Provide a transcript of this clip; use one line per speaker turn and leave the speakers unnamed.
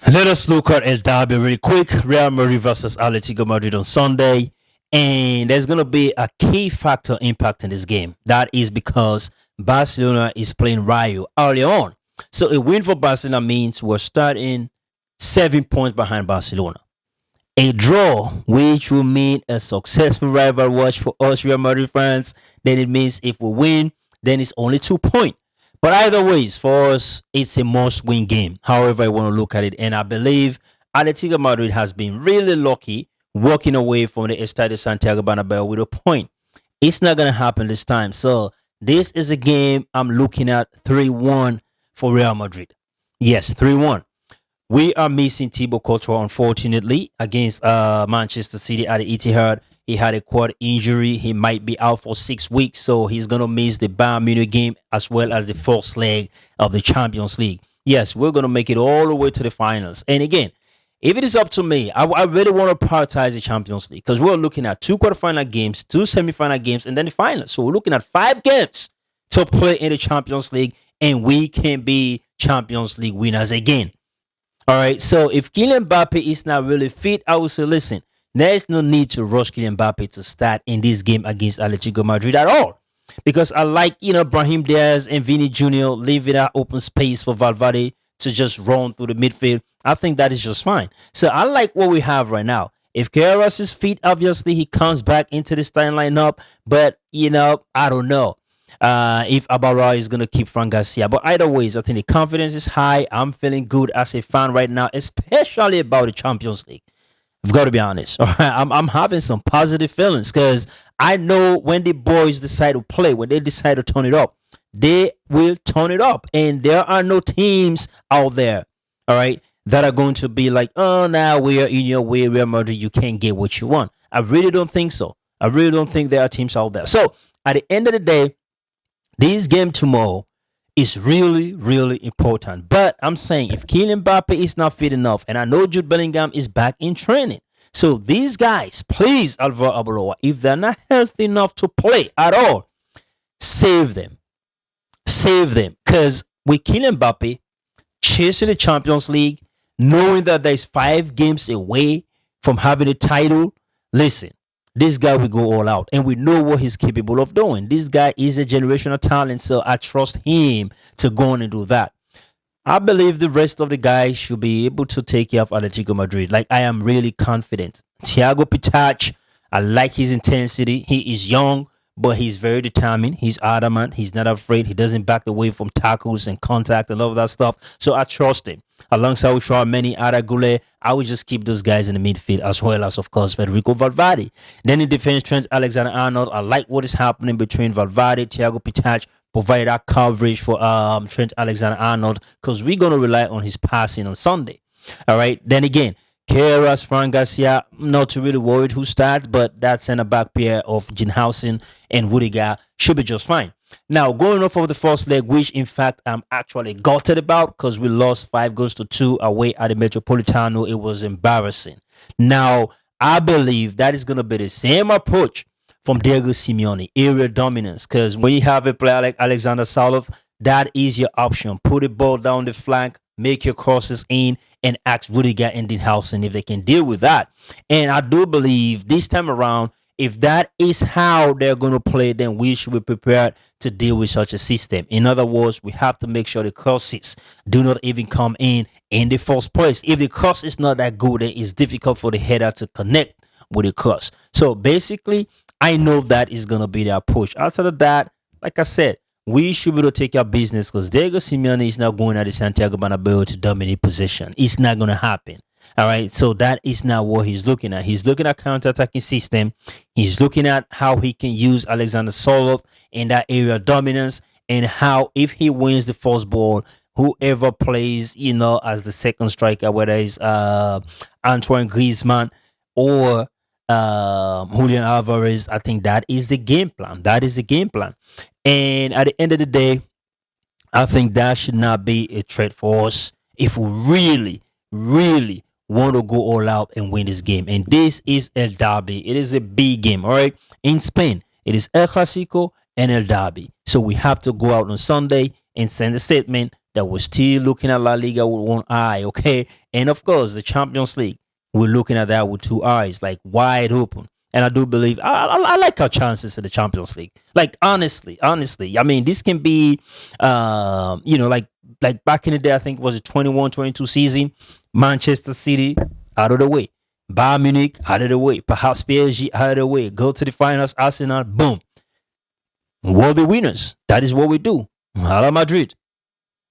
Let us look at El Derby really quick. Real Madrid versus Atletico Madrid on Sunday. And there's going to be a key factor impact in this game. That is because Barcelona is playing Rayo early on. So a win for Barcelona means we're starting 7 points behind Barcelona. A draw, which will mean a successful rival watch for us Real Madrid fans. Then it means if we win, then it's only 2 points. But either ways, for us, it's a must-win game. However, I want to look at it, and I believe Atletico Madrid has been really lucky walking away from the Estadio Santiago Bernabeu with a point. It's not gonna happen this time. So this is a game I'm looking at 3-1 for Real Madrid. Yes, 3-1. We are missing Thibaut Courtois, unfortunately, against Manchester City at the Etihad. He had a quad injury. He might be out for 6 weeks, so he's going to miss the Bayern Munich game as well as the first leg of the Champions League. Yes, we're going to make it all the way to the finals. And again, if it is up to me, I really want to prioritize the Champions League because we're looking at 2 quarterfinal games, 2 semifinal games, and then the final. So we're looking at 5 games to play in the Champions League, and we can be Champions League winners again. All right. So if Kylian Mbappe is not really fit, I would say, listen, there is no need to rush Kylian Mbappe to start in this game against Atletico Madrid at all. Because I like, Brahim Diaz and Vini Jr. leaving that open space for Valverde to just run through the midfield. I think that is just fine. So I like what we have right now. If Keras is fit, obviously he comes back into the starting lineup. But, I don't know if Abara is going to keep Frank Garcia. But either ways, I think the confidence is high. I'm feeling good as a fan right now, especially about the Champions League. I've got to be honest. All right, I'm having some positive feelings because I know when the boys decide to play, when they decide to turn it up, they will turn it up. And there are no teams out there, all right, that are going to be like, oh, now we are in your way, Real Madrid, you can't get what you want. I really don't think so. I really don't think there are teams out there. So at the end of the day, this game tomorrow is really, really important. But I'm saying if Kylian Mbappe is not fit enough, and I know Jude Bellingham is back in training, so these guys, please, Alvaro Arbeloa, if they're not healthy enough to play at all, save them. Save them. Because with Kylian Mbappe chasing the Champions League, knowing that there's 5 games away from having a title, listen, this guy will go all out, and we know what he's capable of doing. This guy is a generational talent, so I trust him to go on and do that. I believe the rest of the guys should be able to take care of Atletico Madrid. Like, I am really confident. Thiago Pitach, I like his intensity. He is young, but he's very determined. He's adamant. He's not afraid. He doesn't back away from tackles and contact and all of that stuff. So I trust him. Alongside with Many, Ada Gule, I would just keep those guys in the midfield as well as, of course, Federico Valverde. Then in defense, Trent Alexander-Arnold. I like what is happening between Valverde, Thiago Pitach, provide that coverage for Trent Alexander-Arnold because we're going to rely on his passing on Sunday. All right. Then again, Keras, Fran Garcia, not too really worried who starts, but that center back pair of Jinhausen and Rudiger should be just fine. Now, going off of the first leg, which in fact I'm actually gutted about because we lost 5 goals to 2 away at the Metropolitano. It was embarrassing. Now, I believe that is going to be the same approach from Diego Simeone, area dominance. Because when you have a player like Alexander Saloth, that is your option. Put the ball down the flank, make your crosses in, and ask Rudiger and Dinhausen if they can deal with that. And I do believe this time around, if that is how they're going to play, then we should be prepared to deal with such a system. In other words, we have to make sure the crosses do not even come in the first place. If the cross is not that good, then it's difficult for the header to connect with the cross. So basically, I know that is going to be their approach. Outside of that, like I said, we should be able to take our business because Diego Simeone is not going at the Santiago Bernabeu to dominate possession. It's not going to happen. All right. So that is not what he's looking at. He's looking at counter-attacking system. He's looking at how he can use Alexander Soloth in that area of dominance and how if he wins the first ball, whoever plays, as the second striker, whether it's Antoine Griezmann or Julian Alvarez, I think that is the game plan. That is the game plan. And at the end of the day, I think that should not be a threat for us if we really, really want to go all out and win this game. And this is El Derby. It is a big game, all right? In Spain, it is El Clasico and El Derby. So we have to go out on Sunday and send a statement that we're still looking at La Liga with one eye, okay? And of course, the Champions League, we're looking at that with two eyes, like wide open. And I do believe I like our chances in the Champions League. Like honestly, I mean, this can be, like back in the day, I think it was a 21-22 season. Manchester City out of the way, Bayern Munich out of the way, perhaps PSG out of the way. Go to the finals, Arsenal, boom, we're the winners. That is what we do. Hala Madrid.